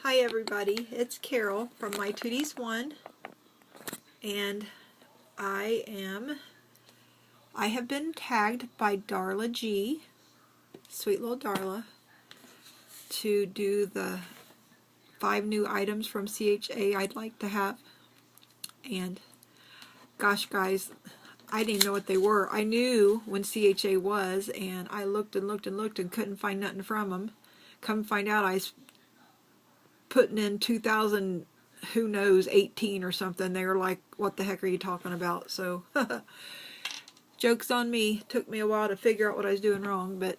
Hi everybody, it's Carol from My Tooties 1, and I have been tagged by Darla G, sweet little Darla, to do the 5 new items from CHA I'd like to have. And gosh guys, I didn't even know what they were. I knew when CHA was, and I looked and looked and looked and couldn't find nothing from them. Come find out, I was putting in 2000, who knows, 18 or something. They were like, what the heck are you talking about? So joke's on me. Took me a while to figure out what I was doing wrong, but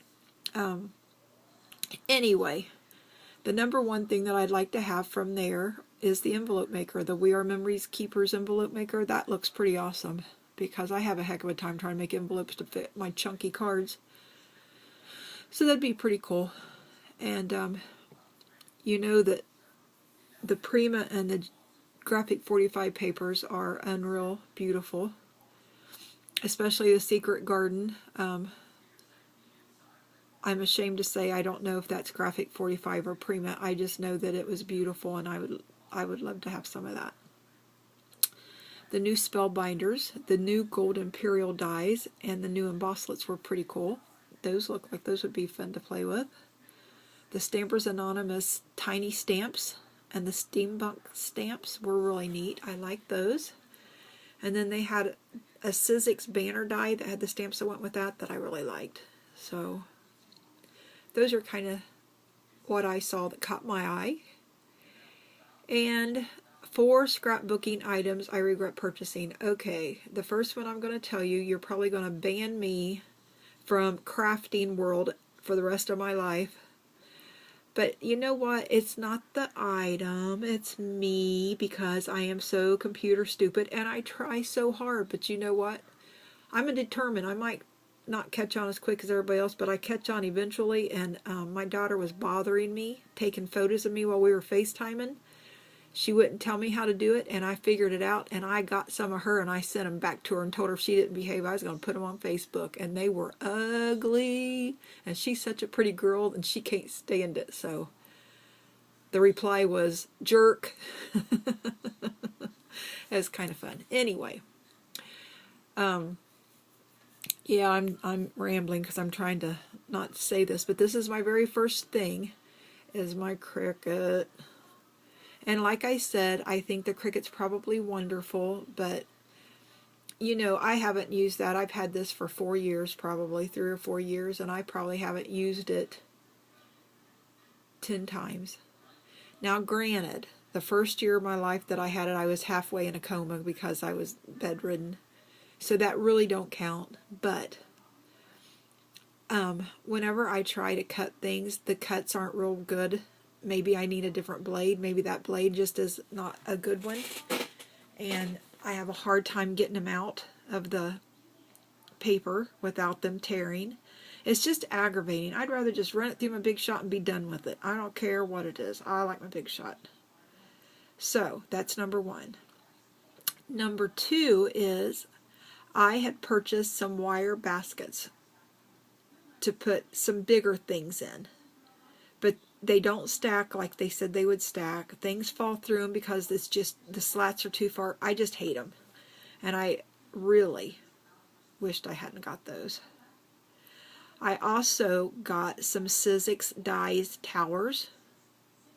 anyway, the number one thing that I'd like to have from there is the envelope maker, the We Are Memories Keepers envelope maker. That looks pretty awesome because I have a heck of a time trying to make envelopes to fit my chunky cards. So that'd be pretty cool. And you know that the Prima and the Graphic 45 papers are unreal beautiful, especially the Secret Garden. I'm ashamed to say I don't know if that's Graphic 45 or Prima. I just know that it was beautiful, and I would love to have some of that. The new Spellbinders, the new Gold Imperial dies, and the new embosslets were pretty cool. Those look like those would be fun to play with. The Stampers Anonymous tiny stamps and the Steampunk stamps were really neat. I like those. And then they had a Sizzix banner die that had the stamps that went with that I really liked. So those are kind of what I saw that caught my eye. And 4 scrapbooking items I regret purchasing. Okay, the first one I'm going to tell you, you're probably going to ban me from crafting world for the rest of my life. But you know what? It's not the item, it's me, because I am so computer stupid and I try so hard. But you know what? I'm determined. I might not catch on as quick as everybody else, but I catch on eventually. And my daughter was bothering me, taking photos of me while we were FaceTiming. She wouldn't tell me how to do it, and I figured it out, and I got some of her, and I sent them back to her and told her if she didn't behave, I was going to put them on Facebook, and they were ugly, and she's such a pretty girl, and she can't stand it, so the reply was, jerk. It was kind of fun. Anyway, yeah, I'm rambling because I'm trying to not say this, but this is my very first thing, is my Cricut. And like I said, I think the Cricut's probably wonderful, but, you know, I haven't used that. I've had this for 4 years, probably 3 or 4 years, and I probably haven't used it 10 times. Now, granted, the first year of my life that I had it, I was halfway in a coma because I was bedridden. So that really don't count. But whenever I try to cut things, the cuts aren't real good. Maybe I need a different blade. Maybe that blade just is not a good one. And I have a hard time getting them out of the paper without them tearing. It's just aggravating. I'd rather just run it through my Big Shot and be done with it. I don't care what it is. I like my Big Shot. So that's number 1. Number 2 is I had purchased some wire baskets to put some bigger things in. But they don't stack like they said they would stack. Things fall through them because it's just, the slats are too far. I just hate them. And I really wished I hadn't got those. I also got some Sizzix dies towers,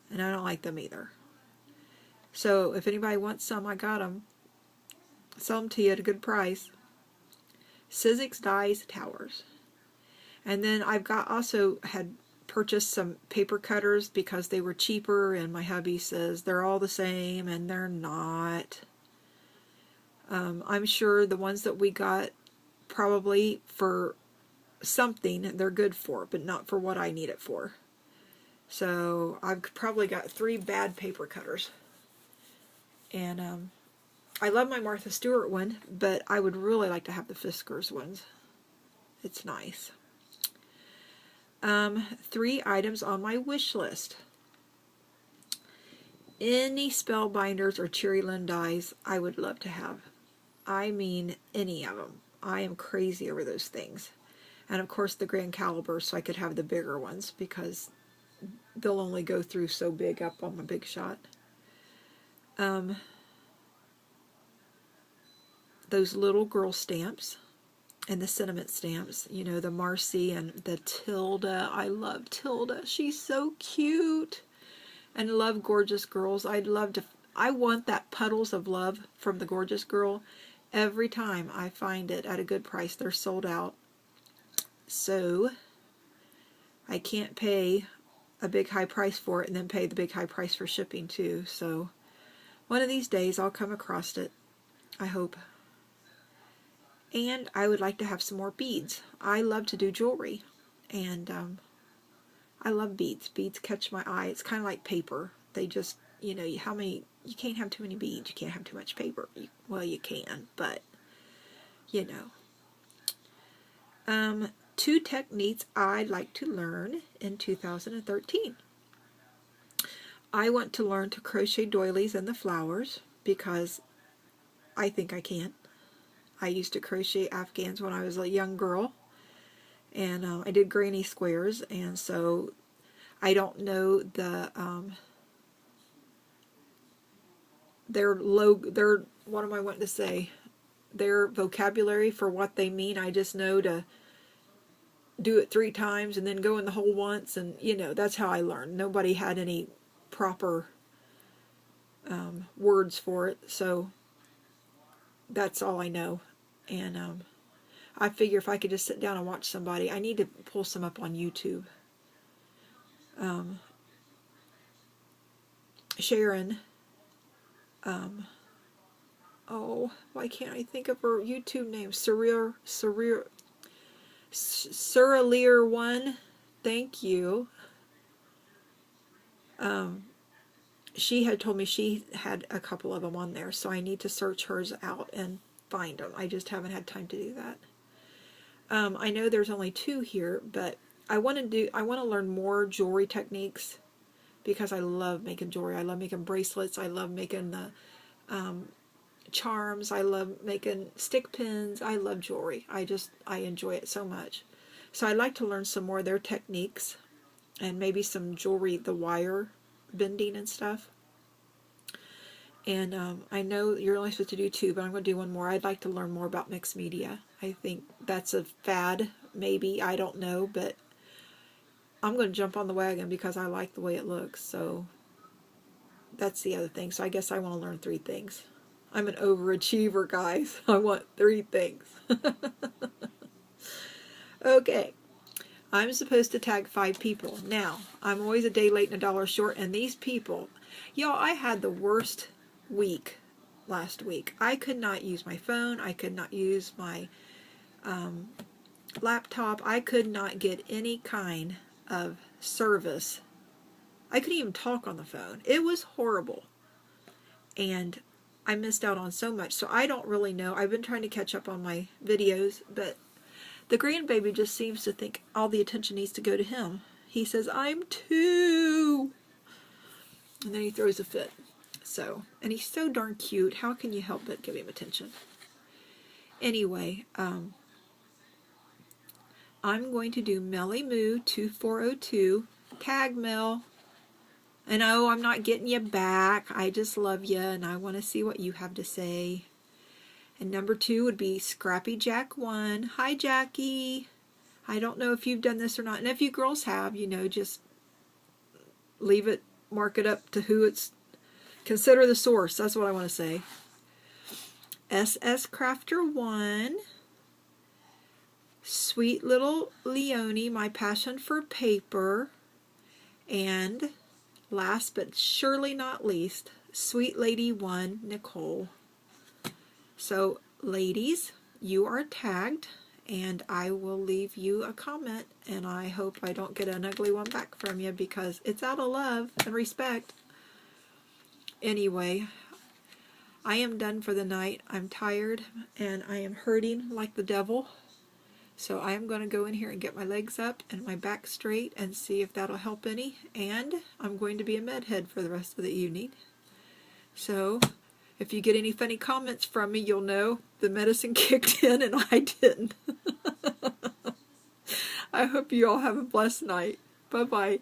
and I don't like them either. So if anybody wants some, I got them. Sell them to you at a good price. Sizzix dies towers. And then I've also had purchased some paper cutters because they were cheaper, and my hubby says they're all the same, and they're not. I'm sure the ones that we got, probably for something they're good for, but not for what I need it for. So I've probably got 3 bad paper cutters. And I love my Martha Stewart one, but I would really like to have the Fiskars ones. It's nice. 3 items on my wish list. Any Spellbinders or Cherry Lynn dies I would love to have. I mean, any of them. I am crazy over those things. And of course the Grand Caliber, so I could have the bigger ones, because they'll only go through so big up on my Big Shot. Those little girl stamps and the sentiment stamps, you know, the Marcy and the Tilda. I love Tilda. She's so cute. And love Gorgeous Girls. I want that Puddles of Love from the Gorgeous Girl. Every time I find it at a good price, they're sold out. So I can't pay a big high price for it and then pay the big high price for shipping too. So one of these days I'll come across it, I hope. And I would like to have some more beads. I love to do jewelry, and I love beads. Beads catch my eye. It's kind of like paper. They just, you know, you can't have too many beads. You can't have too much paper. Well, you can, but, you know. 2 techniques I'd like to learn in 2013. I want to learn to crochet doilies and the flowers because I think I can. I used to crochet Afghans when I was a young girl, and I did granny squares, and so I don't know the their what am I wanting to say? Their vocabulary for what they mean. I just know to do it 3 times and then go in the hole once, and you know, that's how I learned. Nobody had any proper words for it, so that's all I know. And I figure if I could just sit down and watch somebody, I need to pull some up on YouTube. Sharon, oh, why can't I think of her YouTube name? Surrealier one, thank you. She had told me she had a couple of them on there, so I need to search hers out and find them. I just haven't had time to do that. I know there's only 2 here, but I want to learn more jewelry techniques because I love making jewelry. I love making bracelets. I love making the charms. I love making stick pins. I love jewelry. I enjoy it so much. So I'd like to learn some more of their techniques and maybe some jewelry, the wire bending and stuff. And I know you're only supposed to do 2, but I'm going to do 1 more. I'd like to learn more about mixed media. I think that's a fad, maybe. I don't know, but I'm going to jump on the wagon because I like the way it looks. So that's the other thing. So I guess I want to learn 3 things. I'm an overachiever, guys. I want 3 things. Okay. I'm supposed to tag 5 people. Now, I'm always a day late and a $1 short, and these people, y'all, I had the worst week last week. I could not use my phone. I could not use my laptop. I could not get any kind of service. I couldn't even talk on the phone. It was horrible. And I missed out on so much. So I don't really know. I've been trying to catch up on my videos, but the grandbaby just seems to think all the attention needs to go to him. He says, I'm 2. And then he throws a fit. So, and he's so darn cute. How can you help but give him attention? Anyway, I'm going to do Melly Moo 2402. Tag Mel. And oh, I'm not getting you back. I just love you, and I want to see what you have to say. And number 2 would be Scrappy Jack 1. Hi, Jackie. I don't know if you've done this or not. And if you girls have, you know, just leave it, mark it up to who it's, consider the source. That's what I want to say. SS Crafter 1. Sweet Little Leonie, My Passion for Paper. And last but surely not least, Sweet Lady 1, Nicole. So, ladies, you are tagged, and I will leave you a comment, and I hope I don't get an ugly one back from you because it's out of love and respect. Anyway, I am done for the night. I'm tired, and I am hurting like the devil. So I am going to go in here and get my legs up and my back straight and see if that'll help any. And I'm going to be a medhead for the rest of the evening. So if you get any funny comments from me, you'll know the medicine kicked in and I didn't. I hope you all have a blessed night. Bye-bye.